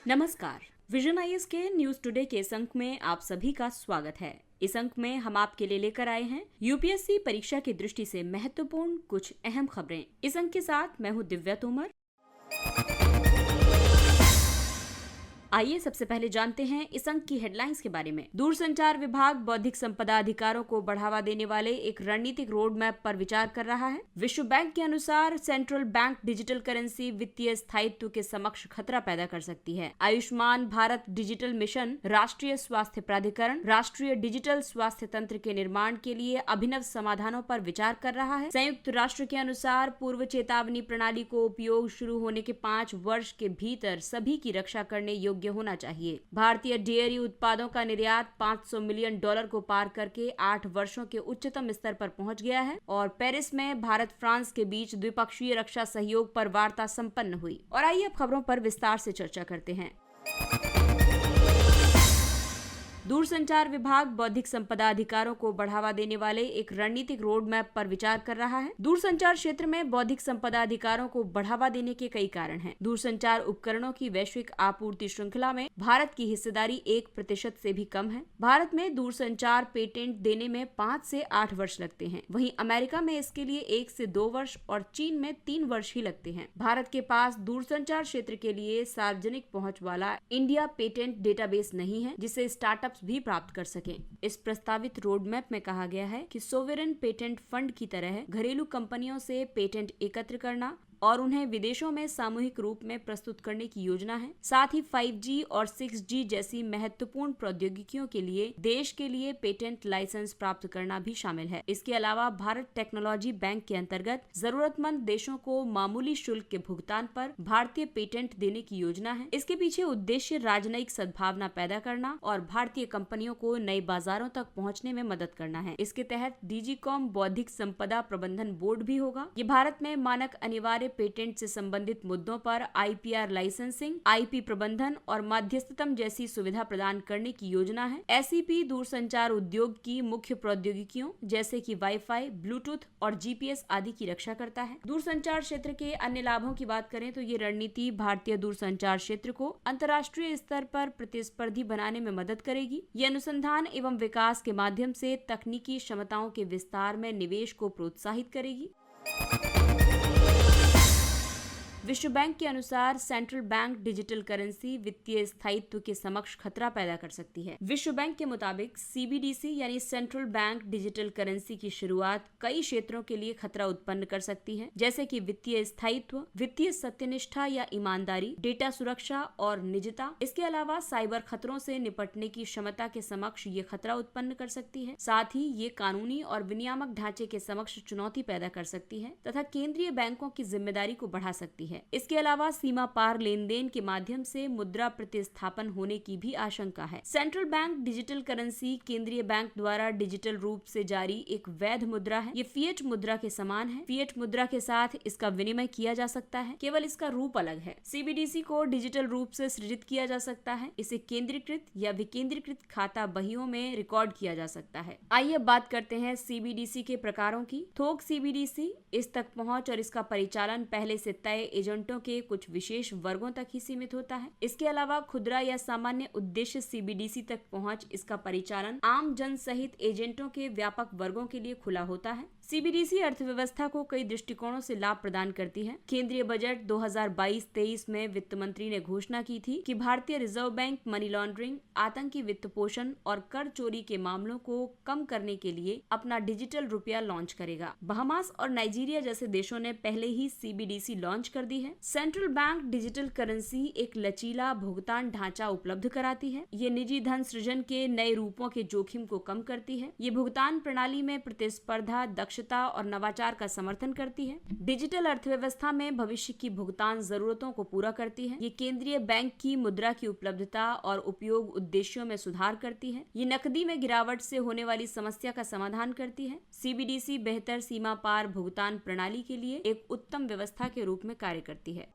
नमस्कार। Vision IAS के news today के इस अंक में आप सभी का स्वागत है। इस अंक में हम आपके लिए लेकर आए हैं यूपीएससी परीक्षा की दृष्टि से महत्वपूर्ण कुछ अहम खबरें। इस अंक के साथ मैं हूं दिव्या तोमर। आइए सबसे पहले जानते हैं इस अंक की हेडलाइंस के बारे में। दूरसंचार विभाग बौद्धिक संपदा अधिकारों को बढ़ावा देने वाले एक रणनीतिक रोड मैप पर विचार कर रहा है। विश्व बैंक के अनुसार सेंट्रल बैंक डिजिटल करेंसी वित्तीय स्थायित्व के समक्ष खतरा पैदा कर सकती है। आयुष्मान भारत डिजिटल मिशन राष्ट्रीय स्वास्थ्य प्राधिकरण राष्ट्रीय डिजिटल स्वास्थ्य तंत्र के निर्माण के लिए अभिनव समाधानों पर विचार कर रहा है। संयुक्त राष्ट्र के अनुसार पूर्व चेतावनी प्रणाली को उपयोग शुरू होने के 5 वर्ष के भीतर सभी की रक्षा करने योग्य होना चाहिए। भारतीय डेयरी उत्पादों का निर्यात $500 मिलियन को पार करके 8 वर्षों के उच्चतम स्तर पर पहुंच गया है और पेरिस में भारत फ्रांस के बीच द्विपक्षीय रक्षा सहयोग पर वार्ता संपन्न हुई। और आइए अब खबरों पर विस्तार से चर्चा करते हैं। दूरसंचार विभाग बौद्धिक संपदा अधिकारों को बढ़ावा देने वाले एक रणनीतिक रोड मैप पर विचार कर रहा है। दूरसंचार क्षेत्र में बौद्धिक संपदा अधिकारों को बढ़ावा देने के कई कारण हैं। दूरसंचार उपकरणों की वैश्विक आपूर्ति श्रृंखला में भारत की हिस्सेदारी 1% से भी कम है। भारत में दूरसंचार पेटेंट देने में 5 से 8 वर्ष लगते हैं। वहीं अमेरिका में इसके लिए 1 से 2 वर्ष और चीन में 3 वर्ष ही लगते हैं। भारत के पास दूरसंचार क्षेत्र के लिए सार्वजनिक पहुंच वाला इंडिया पेटेंट डेटाबेस नहीं है जिसे स्टार्टअप भी प्राप्त कर सकें। इस प्रस्तावित रोड मैप में कहा गया है कि सोवरेन पेटेंट फंड की तरह घरेलू कंपनियों से पेटेंट एकत्र करना और उन्हें विदेशों में सामूहिक रूप में प्रस्तुत करने की योजना है। साथ ही 5G और 6G जैसी महत्वपूर्ण प्रौद्योगिकियों के लिए देश के लिए पेटेंट लाइसेंस प्राप्त करना भी शामिल है। इसके अलावा भारत टेक्नोलॉजी बैंक के अंतर्गत जरूरतमंद देशों को मामूली शुल्क के भुगतान पर भारतीय पेटेंट देने की योजना है। इसके पीछे उद्देश्य राजनयिक सद्भावना पैदा करना और भारतीय कंपनियों को नए बाजारों तक पहुँचने में मदद करना है। इसके तहत डीजीकॉम बौद्धिक संपदा प्रबंधन बोर्ड भी होगा। ये भारत में मानक अनिवार्य पेटेंट से संबंधित मुद्दों पर IPR लाइसेंसिंग, IP प्रबंधन और मध्यस्थतम जैसी सुविधा प्रदान करने की योजना है। SEP दूरसंचार उद्योग की मुख्य प्रौद्योगिकियों जैसे कि वाईफाई, ब्लूटूथ और GPS आदि की रक्षा करता है। दूरसंचार क्षेत्र के अन्य लाभों की बात करें तो ये रणनीति भारतीय दूरसंचार क्षेत्र को अंतर्राष्ट्रीय स्तर पर प्रतिस्पर्धी बनाने में मदद करेगी। ये अनुसंधान एवं विकास के माध्यम से तकनीकी क्षमताओं के विस्तार में निवेश को प्रोत्साहित करेगी। विश्व बैंक के अनुसार सेंट्रल बैंक डिजिटल करेंसी वित्तीय स्थायित्व के समक्ष खतरा पैदा कर सकती है। विश्व बैंक के मुताबिक CBDC यानी सेंट्रल बैंक डिजिटल करेंसी की शुरुआत कई क्षेत्रों के लिए खतरा उत्पन्न कर सकती है, जैसे कि वित्तीय स्थायित्व, वित्तीय सत्यनिष्ठा या ईमानदारी, डेटा सुरक्षा और निजता। इसके अलावा साइबर खतरों से निपटने की क्षमता के समक्ष ये खतरा उत्पन्न कर सकती है। साथ ही ये कानूनी और विनियामक ढांचे के समक्ष चुनौती पैदा कर सकती है तथा केंद्रीय बैंकों की जिम्मेदारी को बढ़ा सकती है। इसके अलावा सीमा पार लेन देन के माध्यम से मुद्रा प्रतिस्थापन होने की भी आशंका है। सेंट्रल बैंक डिजिटल करेंसी केंद्रीय बैंक द्वारा डिजिटल रूप से जारी एक वैध मुद्रा है। ये फिएट मुद्रा के समान है। फिएट मुद्रा के साथ इसका विनिमय किया जा सकता है, केवल इसका रूप अलग है। CBDC को डिजिटल रूप से सृजित किया जा सकता है। इसे केंद्रीकृत या विकेंद्रीकृत खाता बहियों में रिकॉर्ड किया जा सकता है। आइए अब बात करते हैं CBDC के प्रकारों की। थोक CBDC इस तक पहुँच और इसका परिचालन पहले से तय एजेंटों के कुछ विशेष वर्गों तक ही सीमित होता है। इसके अलावा खुदरा या सामान्य उद्देश्य CBDC तक पहुंच, इसका परिचालन आम जन सहित एजेंटों के व्यापक वर्गों के लिए खुला होता है। CBDC अर्थव्यवस्था को कई दृष्टिकोणों से लाभ प्रदान करती है। केंद्रीय बजट 2022-23 में वित्त मंत्री ने घोषणा की थी कि भारतीय रिजर्व बैंक मनी लॉन्ड्रिंग, आतंकी वित्त पोषण और कर चोरी के मामलों को कम करने के लिए अपना डिजिटल रुपया लॉन्च करेगा। बहामास और नाइजीरिया जैसे देशों ने पहले ही CBDC लॉन्च कर दी है। सेंट्रल बैंक डिजिटल करेंसी एक लचीला भुगतान ढांचा उपलब्ध कराती है। ये निजी धन सृजन के नए रूपों के जोखिम को कम करती है। ये भुगतान प्रणाली में प्रतिस्पर्धा, दक्षता और नवाचार का समर्थन करती है। डिजिटल अर्थव्यवस्था में भविष्य की भुगतान जरूरतों को पूरा करती है। ये केंद्रीय बैंक की मुद्रा की उपलब्धता और उपयोग उद्देश्यों में सुधार करती है। ये नकदी में गिरावट से होने वाली समस्या का समाधान करती है। CBDC बेहतर सीमा पार भुगतान प्रणाली के लिए एक उत्तम व्यवस्था के रूप में कार्य करती है।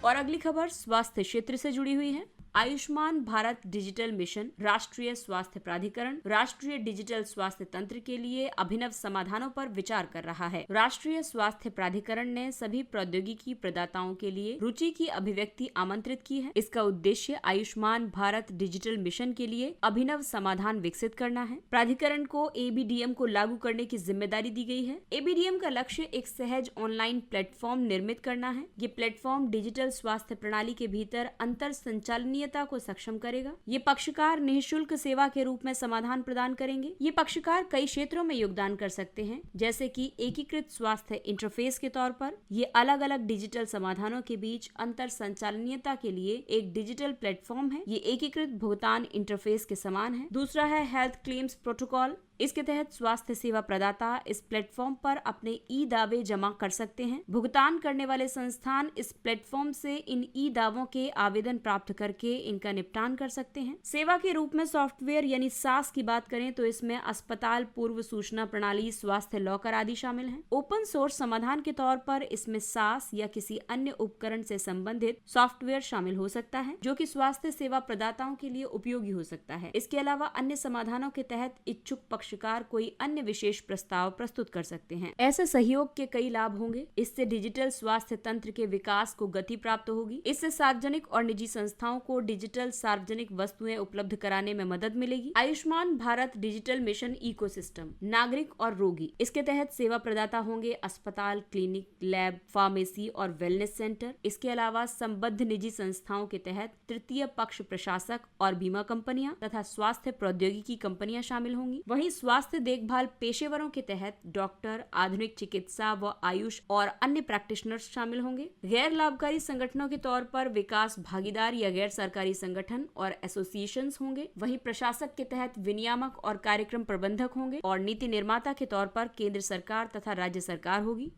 और अगली खबर स्वास्थ्य क्षेत्र से जुड़ी हुई है। आयुष्मान भारत डिजिटल मिशन, राष्ट्रीय स्वास्थ्य प्राधिकरण राष्ट्रीय डिजिटल स्वास्थ्य तंत्र के लिए अभिनव समाधानों पर विचार कर रहा है। राष्ट्रीय स्वास्थ्य प्राधिकरण ने सभी प्रौद्योगिकी प्रदाताओं के लिए रुचि की अभिव्यक्ति आमंत्रित की है। इसका उद्देश्य आयुष्मान भारत डिजिटल मिशन के लिए अभिनव समाधान विकसित करना है। प्राधिकरण को ABDM को लागू करने की जिम्मेदारी दी गई है। ABDM का लक्ष्य एक सहज ऑनलाइन प्लेटफॉर्म निर्मित करना है। ये प्लेटफॉर्म डिजिटल स्वास्थ्य प्रणाली के भीतर अंतर संचालनीयता को सक्षम करेगा। ये पक्षकार निःशुल्क सेवा के रूप में समाधान प्रदान करेंगे। ये पक्षकार कई क्षेत्रों में योगदान कर सकते हैं, जैसे कि एकीकृत स्वास्थ्य इंटरफेस के तौर पर। ये अलग अलग डिजिटल समाधानों के बीच अंतर संचालनीयता के लिए एक डिजिटल प्लेटफॉर्म है। ये एकीकृत भुगतान इंटरफेस के समान है। दूसरा है हेल्थ क्लेम्स प्रोटोकॉल। इसके तहत स्वास्थ्य सेवा प्रदाता इस प्लेटफॉर्म पर अपने दावे जमा कर सकते हैं। भुगतान करने वाले संस्थान इस प्लेटफॉर्म से इन दावों के आवेदन प्राप्त करके इनका निपटान कर सकते हैं। सेवा के रूप में सॉफ्टवेयर यानी SaaS की बात करें तो इसमें अस्पताल पूर्व सूचना प्रणाली, स्वास्थ्य लॉकर आदि शामिल हैं। ओपन सोर्स समाधान के तौर पर इसमें SaaS या किसी अन्य उपकरण से संबंधित सॉफ्टवेयर शामिल हो सकता है, जो कि स्वास्थ्य सेवा प्रदाताओं के लिए उपयोगी हो सकता है। इसके अलावा अन्य समाधानों के तहत इच्छुक पक्षकार कोई अन्य विशेष प्रस्ताव प्रस्तुत कर सकते हैं। ऐसे सहयोग के कई लाभ होंगे। इससे डिजिटल स्वास्थ्य तंत्र के विकास को गति प्राप्त होगी। इससे सार्वजनिक और निजी संस्थाओं को डिजिटल सार्वजनिक वस्तुएं उपलब्ध कराने में मदद मिलेगी। Ayushman Bharat digital mission ecosystem, नागरिक और रोगी। इसके तहत सेवा प्रदाता होंगे अस्पताल, क्लिनिक, लैब, फार्मेसी और वेलनेस सेंटर। इसके अलावा संबद्ध निजी संस्थाओं के तहत तृतीय पक्ष प्रशासक और बीमा कंपनियां तथा स्वास्थ्य प्रौद्योगिकी कंपनियां शामिल होंगी। वहीं स्वास्थ्य देखभाल पेशेवरों के तहत डॉक्टर, आधुनिक चिकित्सा व आयुष और अन्य प्रैक्टिशनर्स शामिल होंगे। गैर लाभकारी संगठनों के तौर पर विकास भागीदार या गैर सरकारी संगठन और एसोसिएशंस होंगे। वहीं प्रशासक के तहत विनियामक और कार्यक्रम प्रबंधक होंगे और नीति निर्माता के तौर पर केंद्र सरकार तथा राज्य सरकार होगी।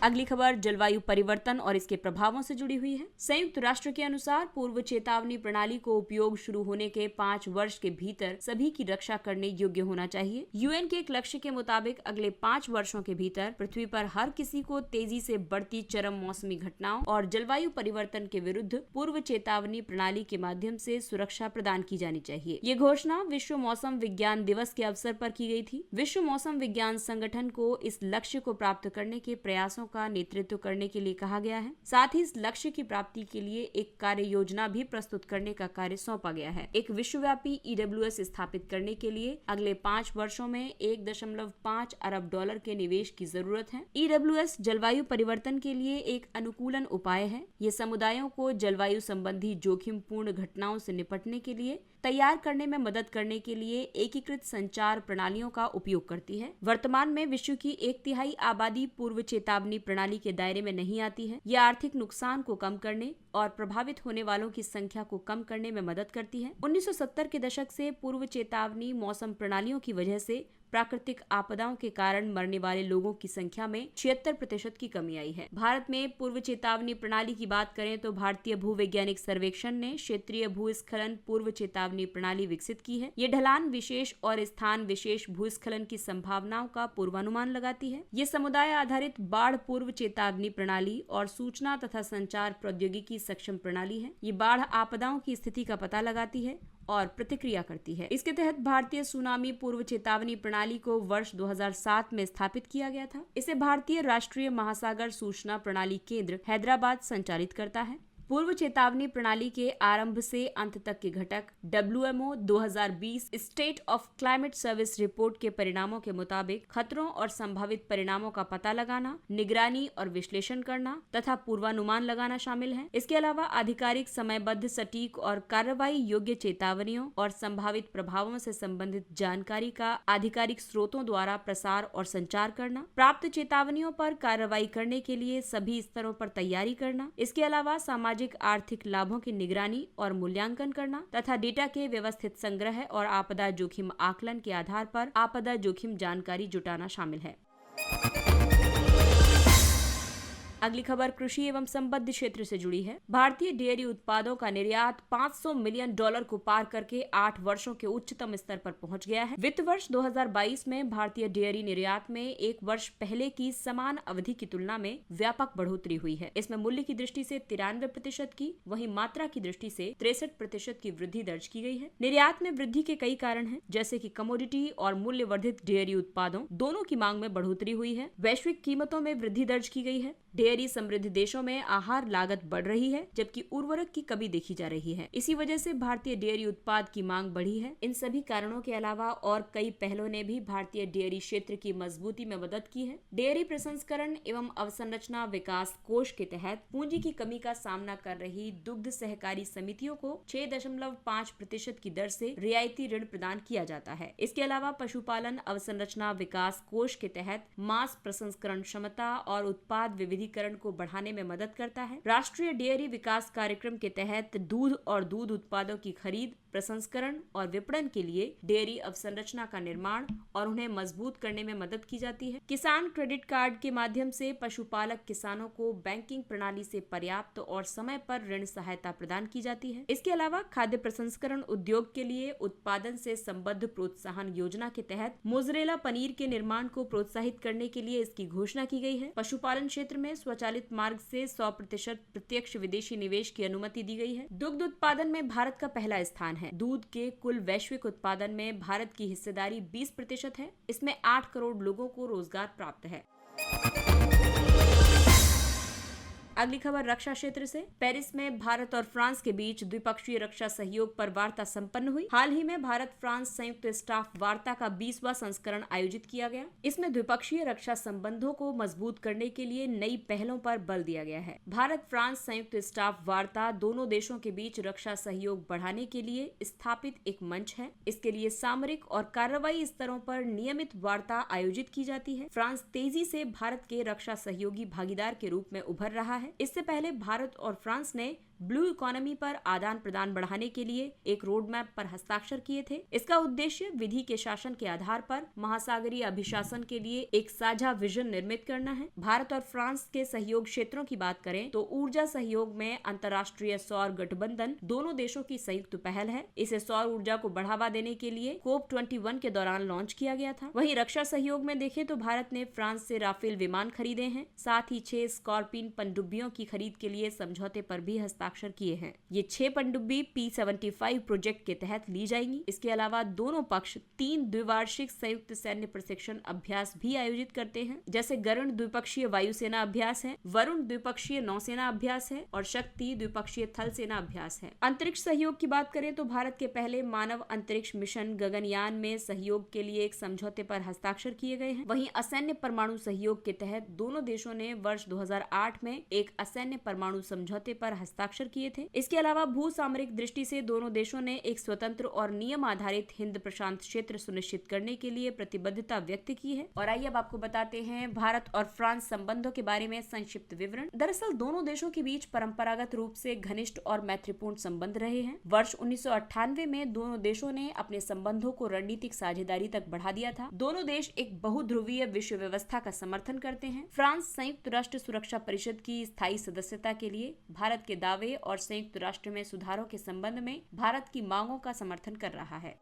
अगली खबर जलवायु परिवर्तन और इसके प्रभावों से जुड़ी हुई है। संयुक्त राष्ट्र के अनुसार पूर्व चेतावनी प्रणाली को उपयोग शुरू होने के 5 वर्ष के भीतर सभी की रक्षा करने योग्य होना चाहिए। UN के एक लक्ष्य के मुताबिक अगले 5 वर्षों के भीतर पृथ्वी पर हर किसी को तेजी से बढ़ती चरम मौसमी घटनाओं और जलवायु परिवर्तन के विरुद्ध पूर्व चेतावनी प्रणाली के माध्यम से सुरक्षा प्रदान की जानी चाहिए। ये घोषणा विश्व मौसम विज्ञान दिवस के अवसर पर की गई थी। विश्व मौसम विज्ञान संगठन को इस लक्ष्य को प्राप्त करने के प्रयासों का नेतृत्व करने के लिए कहा गया है। साथ ही इस लक्ष्य की प्राप्ति के लिए एक कार्य योजना भी प्रस्तुत करने का कार्य सौंपा गया है। एक विश्वव्यापी EWS स्थापित करने के लिए अगले 5 वर्षों में $1.5 अरब के निवेश की जरूरत है। EWS जलवायु परिवर्तन के लिए एक अनुकूलन उपाय है। ये समुदायों को जलवायु संबंधी जोखिम पूर्ण घटनाओं से निपटने के लिए तैयार करने में मदद करने के लिए एकीकृत संचार प्रणालियों का उपयोग करती है। वर्तमान में विश्व की 1/3 आबादी पूर्व चेतावनी प्रणाली के दायरे में नहीं आती है। यह आर्थिक नुकसान को कम करने और प्रभावित होने वालों की संख्या को कम करने में मदद करती है। 1970 के दशक से पूर्व चेतावनी मौसम प्रणालियों की वजह से प्राकृतिक आपदाओं के कारण मरने वाले लोगों की संख्या में 76% की कमी आई है। भारत में पूर्व चेतावनी प्रणाली की बात करें तो भारतीय भूवैज्ञानिक सर्वेक्षण ने क्षेत्रीय भूस्खलन पूर्व चेतावनी प्रणाली विकसित की है। ये ढलान विशेष और स्थान विशेष भूस्खलन की संभावनाओं का पूर्वानुमान लगाती है। ये समुदाय आधारित बाढ़ पूर्व चेतावनी प्रणाली और सूचना तथा संचार प्रौद्योगिकी सक्षम प्रणाली है। ये बाढ़ आपदाओं की स्थिति का पता लगाती है और प्रतिक्रिया करती है। इसके तहत भारतीय सुनामी पूर्व चेतावनी प्रणाली को वर्ष 2007 में स्थापित किया गया था। इसे भारतीय राष्ट्रीय महासागर सूचना प्रणाली केंद्र हैदराबाद संचालित करता है। पूर्व चेतावनी प्रणाली के आरंभ से अंत तक के घटक WMO 2020 state of climate service report के परिणामों के मुताबिक खतरों और संभावित परिणामों का पता लगाना, निगरानी और विश्लेषण करना तथा पूर्वानुमान लगाना शामिल है। इसके अलावा आधिकारिक, समयबद्ध, सटीक और कार्रवाई योग्य चेतावनियों और संभावित प्रभावों से संबंधित जानकारी का आधिकारिक स्रोतों द्वारा प्रसार और संचार करना, प्राप्त चेतावनियों पर कार्रवाई करने के लिए सभी स्तरों पर तैयारी करना। इसके अलावा सामाजिक आर्थिक लाभों की निगरानी और मूल्यांकन करना तथा डेटा के व्यवस्थित संग्रह और आपदा जोखिम आकलन के आधार पर आपदा जोखिम जानकारी जुटाना शामिल है। अगली खबर कृषि एवं संबद्ध क्षेत्र से जुड़ी है। भारतीय डेयरी उत्पादों का निर्यात $500 मिलियन को पार करके 8 वर्षों के उच्चतम स्तर पर पहुंच गया है। वित्त वर्ष 2022 में भारतीय डेयरी निर्यात में एक वर्ष पहले की समान अवधि की तुलना में व्यापक बढ़ोतरी हुई है। इसमें मूल्य की दृष्टि से 93% की, वहीं मात्रा की दृष्टि से 63% की वृद्धि दर्ज की गई है। निर्यात में वृद्धि के कई कारण हैं, जैसे कि कमोडिटी और मूल्य वर्धित डेयरी उत्पादों दोनों की मांग में बढ़ोतरी हुई है। वैश्विक कीमतों में वृद्धि दर्ज की गई है। डेयरी समृद्ध देशों में आहार लागत बढ़ रही है, जबकि उर्वरक की कमी देखी जा रही है। इसी वजह से भारतीय डेयरी उत्पाद की मांग बढ़ी है। इन सभी कारणों के अलावा और कई पहलों ने भी भारतीय डेयरी क्षेत्र की मजबूती में मदद की है। डेयरी प्रसंस्करण एवं अवसंरचना विकास कोष के तहत पूंजी की कमी का सामना कर रही दुग्ध सहकारी समितियों को 6.5% की दर से रियायती ऋण प्रदान किया जाता है। इसके अलावा पशुपालन अवसंरचना विकास कोष के तहत मांस प्रसंस्करण क्षमता और उत्पाद विविधीकरण को बढ़ाने में मदद करता है। राष्ट्रीय डेयरी विकास कार्यक्रम के तहत दूध और दूध उत्पादों की खरीद, प्रसंस्करण और विपणन के लिए डेयरी अवसंरचना का निर्माण और उन्हें मजबूत करने में मदद की जाती है। किसान क्रेडिट कार्ड के माध्यम से पशुपालक किसानों को बैंकिंग प्रणाली से पर्याप्त और समय पर ऋण सहायता प्रदान की जाती है। इसके अलावा खाद्य प्रसंस्करण उद्योग के लिए उत्पादन से संबद्ध प्रोत्साहन योजना के तहत मोज़रेला पनीर के निर्माण को प्रोत्साहित करने के लिए इसकी घोषणा की गई है। पशुपालन क्षेत्र में स्वचालित मार्ग से 100% प्रत्यक्ष विदेशी निवेश की अनुमति दी गई है। दुग्ध उत्पादन में भारत का पहला स्थान है। दूध के कुल वैश्विक उत्पादन में भारत की हिस्सेदारी 20% है। इसमें 8 करोड़ लोगों को रोजगार प्राप्त है। अगली खबर रक्षा क्षेत्र से। पेरिस में भारत और फ्रांस के बीच द्विपक्षीय रक्षा सहयोग पर वार्ता संपन्न हुई। हाल ही में भारत फ्रांस संयुक्त स्टाफ वार्ता का 20वां संस्करण आयोजित किया गया। इसमें द्विपक्षीय रक्षा संबंधों को मजबूत करने के लिए नई पहलों पर बल दिया गया है। भारत फ्रांस संयुक्त स्टाफ वार्ता दोनों देशों के बीच रक्षा सहयोग बढ़ाने के लिए स्थापित एक मंच है। इसके लिए सामरिक और कार्रवाई स्तरों पर नियमित वार्ता आयोजित की जाती है। फ्रांस तेजी से भारत के रक्षा सहयोगी भागीदार के रूप में उभर रहा है। इससे पहले भारत और फ्रांस ने ब्लू इकोनॉमी पर आदान प्रदान बढ़ाने के लिए एक रोड मैप पर हस्ताक्षर किए थे। इसका उद्देश्य विधि के शासन के आधार पर महासागरीय अभिशासन के लिए एक साझा विजन निर्मित करना है। भारत और फ्रांस के सहयोग क्षेत्रों की बात करें तो ऊर्जा सहयोग में अंतर्राष्ट्रीय सौर गठबंधन दोनों देशों की संयुक्त पहल है। इसे सौर ऊर्जा को बढ़ावा देने के लिए COP21 के दौरान लॉन्च किया गया था। वहीं रक्षा सहयोग में देखें तो भारत ने फ्रांस से राफेल विमान खरीदे हैं। साथ ही 6 स्कॉर्पियन पनडुब्बियों की खरीद के लिए समझौते पर भी हस्ताक्षर किए हैं। ये 6 पनडुब्बी P-75 प्रोजेक्ट के तहत ली जाएंगी। इसके अलावा दोनों पक्ष 3 द्विवार्षिक संयुक्त सैन्य प्रशिक्षण अभ्यास भी आयोजित करते हैं, जैसे गरुड़ द्विपक्षीय वायुसेना अभ्यास है, वरुण द्विपक्षीय नौसेना अभ्यास है और शक्ति द्विपक्षीय थल सेना अभ्यास है। अंतरिक्ष सहयोग की बात करें तो भारत के पहले मानव अंतरिक्ष मिशन गगनयान में सहयोग के लिए एक समझौते पर हस्ताक्षर किए गए हैं। वहीं असैन्य परमाणु सहयोग के तहत दोनों देशों ने वर्ष 2008 में एक असैन्य परमाणु समझौते पर हस्ताक्षर किए थे। इसके अलावा भू सामरिक दृष्टि से दोनों देशों ने एक स्वतंत्र और नियम आधारित हिंद प्रशांत क्षेत्र सुनिश्चित करने के लिए प्रतिबद्धता व्यक्त की है। और आइए अब आपको बताते हैं भारत और फ्रांस संबंधों के बारे में संक्षिप्त विवरण। दरअसल दोनों देशों के बीच परंपरागत रूप से घनिष्ठ और मैत्रीपूर्ण संबंध रहे हैं। वर्ष 1998 में दोनों देशों ने अपने संबंधों को रणनीतिक साझेदारी तक बढ़ा दिया था। दोनों देश एक बहुध्रुवीय विश्व व्यवस्था का समर्थन करते हैं। फ्रांस संयुक्त राष्ट्र सुरक्षा परिषद की स्थायी सदस्यता के लिए भारत के दावे और संयुक्त राष्ट्र में सुधारों के संबंध में भारत की मांगों का समर्थन कर रहा है।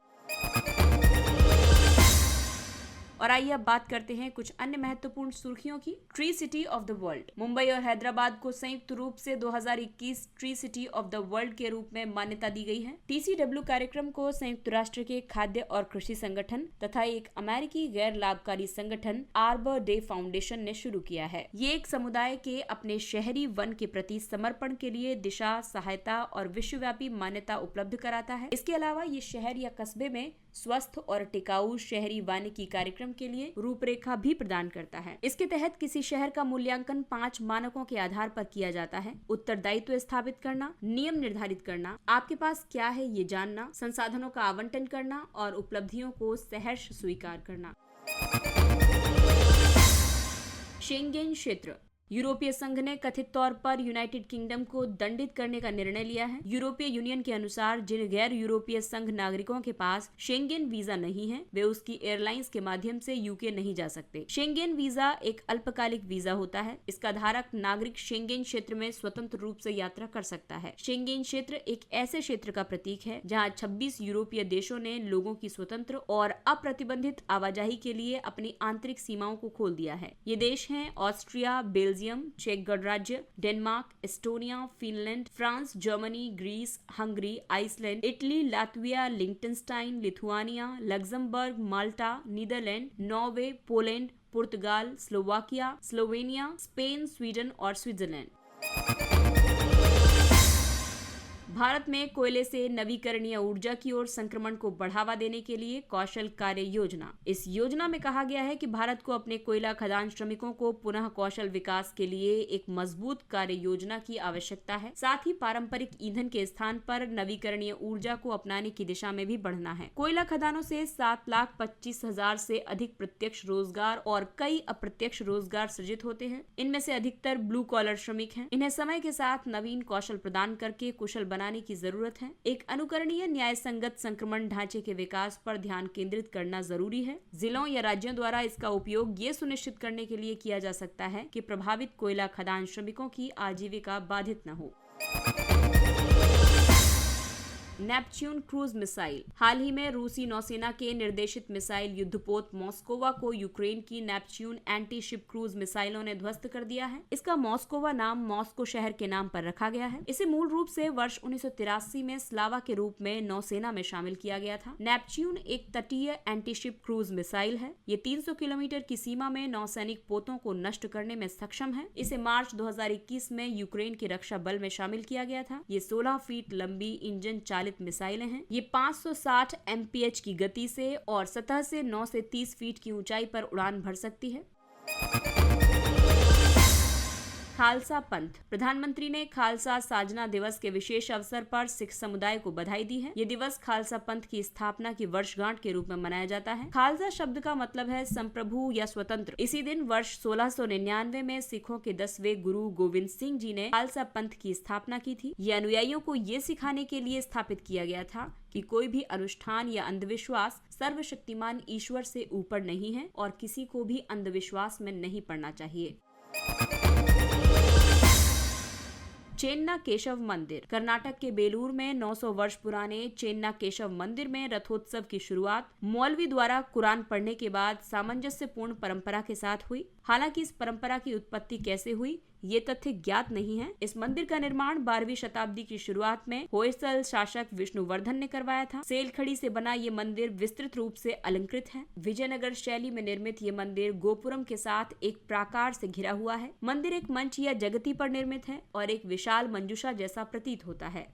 और आइए अब बात करते हैं कुछ अन्य महत्वपूर्ण सुर्खियों की। Tree city of the world. Mumbai और हैदराबाद को संयुक्त रूप से 2021 tree city of the world के रूप में मान्यता दी गई है। TCW कार्यक्रम को संयुक्त राष्ट्र के खाद्य और कृषि संगठन तथा एक अमेरिकी गैर लाभकारी संगठन आर्बर डे फाउंडेशन ने शुरू किया है। ये एक समुदाय के अपने शहरी वन के प्रति समर्पण के लिए दिशा, सहायता और विश्वव्यापी मान्यता उपलब्ध कराता है। इसके अलावा ये शहर या कस्बे में स्वस्थ और टिकाऊ शहरी वानिकी कार्यक्रम के लिए रूपरेखा भी प्रदान करता है। इसके तहत किसी शहर का मूल्यांकन 5 मानकों के आधार पर किया जाता है। उत्तरदायित्व स्थापित करना, नियम निर्धारित करना, आपके पास क्या है ये जानना, संसाधनों का आवंटन करना और उपलब्धियों को सहर्ष स्वीकार करना। शेंगेन क्षेत्र। यूरोपीय संघ ने कथित तौर पर यूनाइटेड किंगडम को दंडित करने का निर्णय लिया है। यूरोपीय यूनियन के अनुसार जिन गैर यूरोपीय संघ नागरिकों के पास शेंगेन वीजा नहीं है, वे उसकी एयरलाइंस के माध्यम से यूके नहीं जा सकते। शेंगेन वीजा एक अल्पकालिक वीजा होता है। इसका धारक नागरिक शेंगेन क्षेत्र में स्वतंत्र रूप से यात्रा कर सकता है। शेंगेन क्षेत्र एक ऐसे क्षेत्र का प्रतीक है जहाँ 26 यूरोपीय देशों ने लोगों की स्वतंत्र और अप्रतिबंधित आवाजाही के लिए अपनी आंतरिक सीमाओं को खोल दिया है। ये देश हैं ऑस्ट्रिया, बेल्जियम, चेक गणराज्य, Denmark, Estonia, Finland, France, Germany, Greece, Hungary, Iceland, Italy, Latvia, Liechtenstein, Lithuania, Luxembourg, Malta, Netherland, Norway, Poland, पुर्तगाल, स्लोवाकिया, स्लोवेनिया, स्पेन, स्वीडन और स्विट्जरलैंड। भारत में कोयले से नवीकरणीय ऊर्जा की ओर संक्रमण को बढ़ावा देने के लिए कौशल कार्य योजना। इस योजना में कहा गया है कि भारत को अपने कोयला खदान श्रमिकों को पुनः कौशल विकास के लिए एक मजबूत कार्य योजना की आवश्यकता है। साथ ही पारंपरिक ईंधन के स्थान पर नवीकरणीय ऊर्जा को अपनाने की दिशा में भी बढ़ना है। कोयला खदानों से 7,25,000 से अधिक प्रत्यक्ष रोजगार और कई अप्रत्यक्ष रोजगार सृजित होते हैं। इनमें से अधिकतर ब्लू कॉलर श्रमिक हैं। इन्हें समय के साथ नवीन कौशल प्रदान करके कुशल बनाने की जरूरत है। एक अनुकरणीय न्याय संगत संक्रमण ढांचे के विकास पर ध्यान केंद्रित करना जरूरी है। जिलों या राज्यों द्वारा इसका उपयोग ये सुनिश्चित करने के लिए किया जा सकता है कि प्रभावित कोयला खदान श्रमिकों की आजीविका बाधित न हो। Neptune cruise missile. हाल ही में रूसी नौसेना के निर्देशित मिसाइल युद्धपोत मॉस्कोवा को यूक्रेन की नेपच्यून एंटी शिप क्रूज मिसाइलों ने ध्वस्त कर दिया है। इसका मॉस्कोवा नाम मॉस्को शहर के नाम पर रखा गया है। इसे मूल रूप से वर्ष 1983 में स्लावा के रूप में नौसेना में शामिल किया गया था। नेपच्यून एक तटीय एंटी शिप क्रूज मिसाइल है। ये 300 किलोमीटर की सीमा में नौसैनिक पोतों को नष्ट करने में सक्षम है। इसे मार्च 2021 में यूक्रेन के रक्षा बल में शामिल किया गया था। ये 16 फीट लंबी इंजन चालित मिसाइलें हैं। ये 560 MPH की गति से और सतह से 9 से 30 फीट की ऊंचाई पर उड़ान भर सकती है। खालसा पंथ। प्रधानमंत्री ने खालसा साजना दिवस के विशेष अवसर पर सिख समुदाय को बधाई दी है। ये दिवस खालसा पंथ की स्थापना की वर्षगांठ के रूप में मनाया जाता है। खालसा शब्द का मतलब है संप्रभु या स्वतंत्र। इसी दिन वर्ष 1699 में सिखों के 10वें गुरु गोविंद सिंह जी ने खालसा पंथ की स्थापना की थी। ये अनुयायियों को ये सिखाने के लिए स्थापित किया गया था कि कोई भी अनुष्ठान या अंधविश्वास सर्वशक्तिमान ईश्वर से ऊपर नहीं है और किसी को भी अंधविश्वास में नहीं पड़ना चाहिए। चेन्ना केशव मंदिर। कर्नाटक के बेलूर में 900 वर्ष पुराने चेन्ना केशव मंदिर में रथोत्सव की शुरुआत मौलवी द्वारा कुरान पढ़ने के बाद सामंजस्यपूर्ण परंपरा के साथ हुई। हालांकि इस परंपरा की उत्पत्ति कैसे हुई ये तथ्य ज्ञात नहीं है। इस मंदिर का निर्माण 12वीं शताब्दी की शुरुआत में होयसल शासक विष्णुवर्धन ने करवाया था। सेलखड़ी से बना ये मंदिर विस्तृत रूप से अलंकृत है। विजयनगर शैली में निर्मित ये मंदिर गोपुरम के साथ एक प्राकार से घिरा हुआ है। मंदिर एक मंच या जगती पर निर्मित है और एक विशाल मंजूषा जैसा प्रतीत होता है।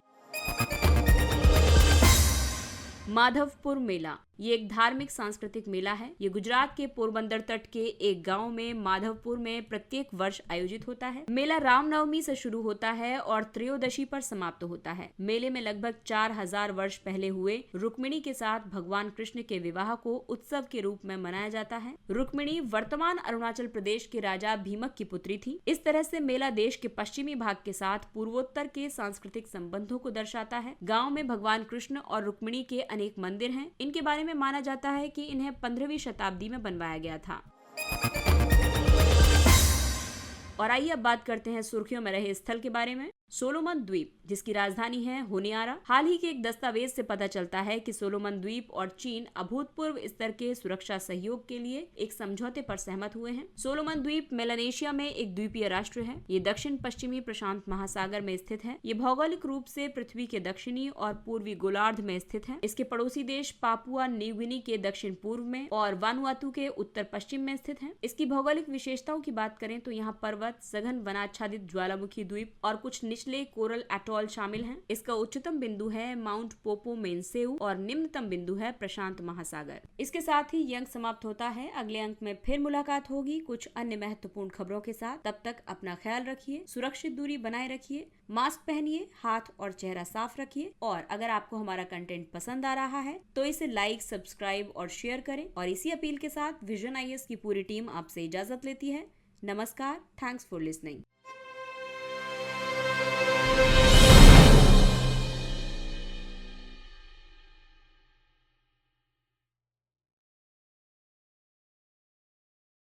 माधवपुर मेला। ये एक धार्मिक सांस्कृतिक मेला है। ये गुजरात के पोरबंदर तट के एक गांव में माधवपुर में प्रत्येक वर्ष आयोजित होता है। मेला रामनवमी से शुरू होता है और त्रयोदशी पर समाप्त होता है। मेले में लगभग 4000 वर्ष पहले हुए रुक्मिणी के साथ भगवान कृष्ण के विवाह को उत्सव के रूप में मनाया जाता है। रुक्मिणी वर्तमान अरुणाचल प्रदेश के राजा भीमक की पुत्री थी। इस तरह से मेला देश के पश्चिमी भाग के साथ पूर्वोत्तर के सांस्कृतिक संबंधों को दर्शाता है। गाँव में भगवान कृष्ण और रुक्मिणी के अनेक मंदिर हैं। इनके बारे में माना जाता है कि इन्हें 15वीं शताब्दी में बनवाया गया था। और आइए अब बात करते हैं सुर्खियों में रहे स्थल के बारे में। सोलोमन द्वीप, जिसकी राजधानी है होनियारा। हाल ही के एक दस्तावेज से पता चलता है कि सोलोमन द्वीप और चीन अभूतपूर्व स्तर के सुरक्षा सहयोग के लिए एक समझौते पर सहमत हुए हैं। सोलोमन द्वीप मेलानेशिया में एक द्वीपीय राष्ट्र है। ये दक्षिण पश्चिमी प्रशांत महासागर में स्थित है। ये भौगोलिक रूप से पृथ्वी के दक्षिणी और पूर्वी गोलार्ध में स्थित है। इसके पड़ोसी देश पापुआ न्यू गिनी के दक्षिण पूर्व में और वानुआतू के उत्तर पश्चिम में स्थित है। इसकी भौगोलिक विशेषताओं की बात करें तो यहाँ पर्वत, सघन वनाच्छादित ज्वालामुखी द्वीप और कुछ निचले कोरल एटॉल शामिल हैं। इसका उच्चतम बिंदु है माउंट पोपो मेनसेउ और निम्नतम बिंदु है प्रशांत महासागर। इसके साथ ही ये अंक समाप्त होता है। अगले अंक में फिर मुलाकात होगी कुछ अन्य महत्वपूर्ण खबरों के साथ। तब तक अपना ख्याल रखिए, सुरक्षित दूरी बनाए रखिए, मास्क पहनिए, हाथ और चेहरा साफ रखिए और अगर आपको हमारा कंटेंट पसंद आ रहा है तो इसे लाइक, सब्सक्राइब और शेयर करें। और इसी अपील के साथ विजन IAS की पूरी टीम आपसे इजाजत लेती है। नमस्कार, थैंक्स फॉर लिसनिंग।